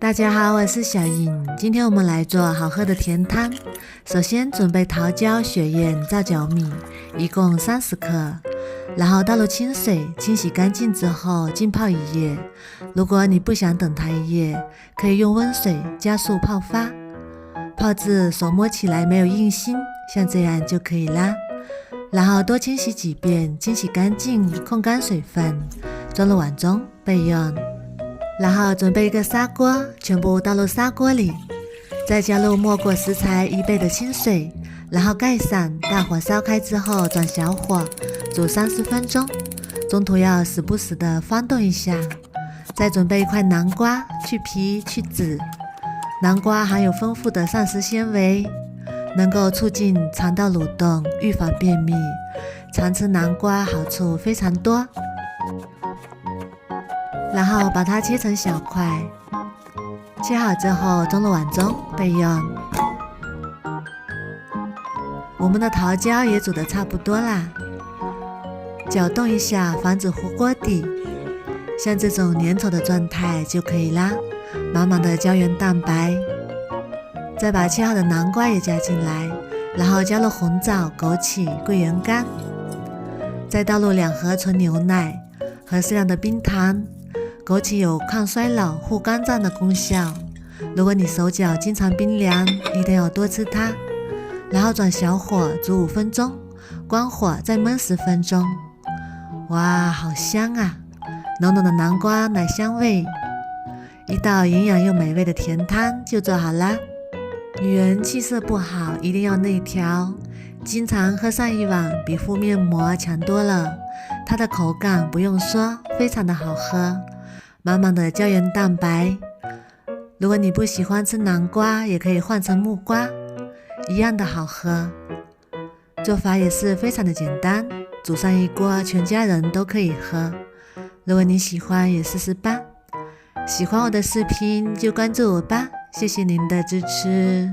大家好，我是小颖，今天我们来做好喝的甜汤。首先准备桃胶、雪燕、皂角米，一共30克，然后倒入清水，清洗干净之后浸泡1夜。如果你不想等它1夜，可以用温水加速泡发，泡至手摸起来没有硬心，像这样就可以啦。然后多清洗几遍，清洗干净，控干水分，装入碗中备用。然后准备一个砂锅，全部倒入砂锅里，再加入没过食材1倍的清水，然后盖上，大火烧开之后转小火煮30分钟，中途要时不时的翻动一下。再准备一块南瓜，去皮去籽。南瓜含有丰富的膳食纤维，能够促进肠道蠕动，预防便秘。常吃南瓜好处非常多。然后把它切成小块，切好之后装入碗中备用。我们的桃胶也煮得差不多啦，搅动一下，防止糊锅底，像这种粘稠的状态就可以啦。满满的胶原蛋白。再把切好的南瓜也加进来，然后加入红枣、枸杞、桂圆干，再倒入2盒纯牛奶和适量的冰糖。枸杞有抗衰老、护肝脏的功效，如果你手脚经常冰凉，一定要多吃它。然后转小火煮5分钟，关火再焖10分钟。哇，好香啊！浓浓的南瓜奶香味，一道营养又美味的甜汤就做好啦。女人气色不好，一定要内调，经常喝上1碗比敷面膜强多了。它的口感不用说，非常的好喝，满满的胶原蛋白。如果你不喜欢吃南瓜，也可以换成木瓜，一样的好喝。做法也是非常的简单，煮上一锅，全家人都可以喝。如果你喜欢，也试试吧。喜欢我的视频就关注我吧，谢谢您的支持。